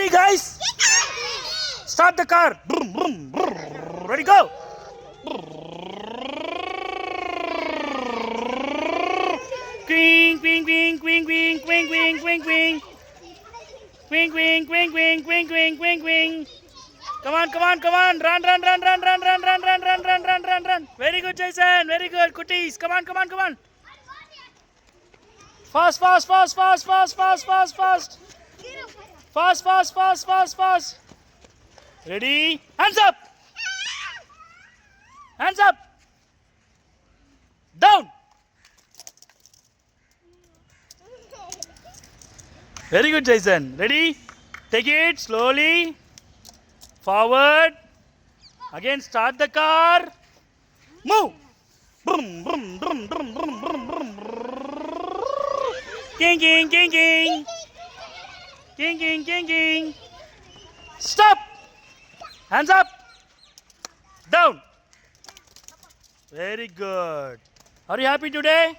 Ready, guys? Start the car. Brum, brum, brrr. Ready, go. Quing, quing, quing, quing, quing, quing, quing, quing, quing. Quing, quing, quing, quing, quing, quing, quing, quing. Come on, come on, come on. Run, run, run, run, run, run, run, run, run, run, run, run, run. Very good, Jason. Very good. Cooties. Come on, come on, come on. Fast, fast, fast, fast, fast, fast, fast, fast. Fast, fast, fast, fast, fast. Ready? Hands up. Hands up. Down. Very good, Jason. Ready? Take it slowly. Forward. Again, start the car. Move. Brum, brum, brum, brum, brum, brum, brum. King, king, king, king. King, king, king, king. Stop. Hands up. Down. Very good. Are you happy today?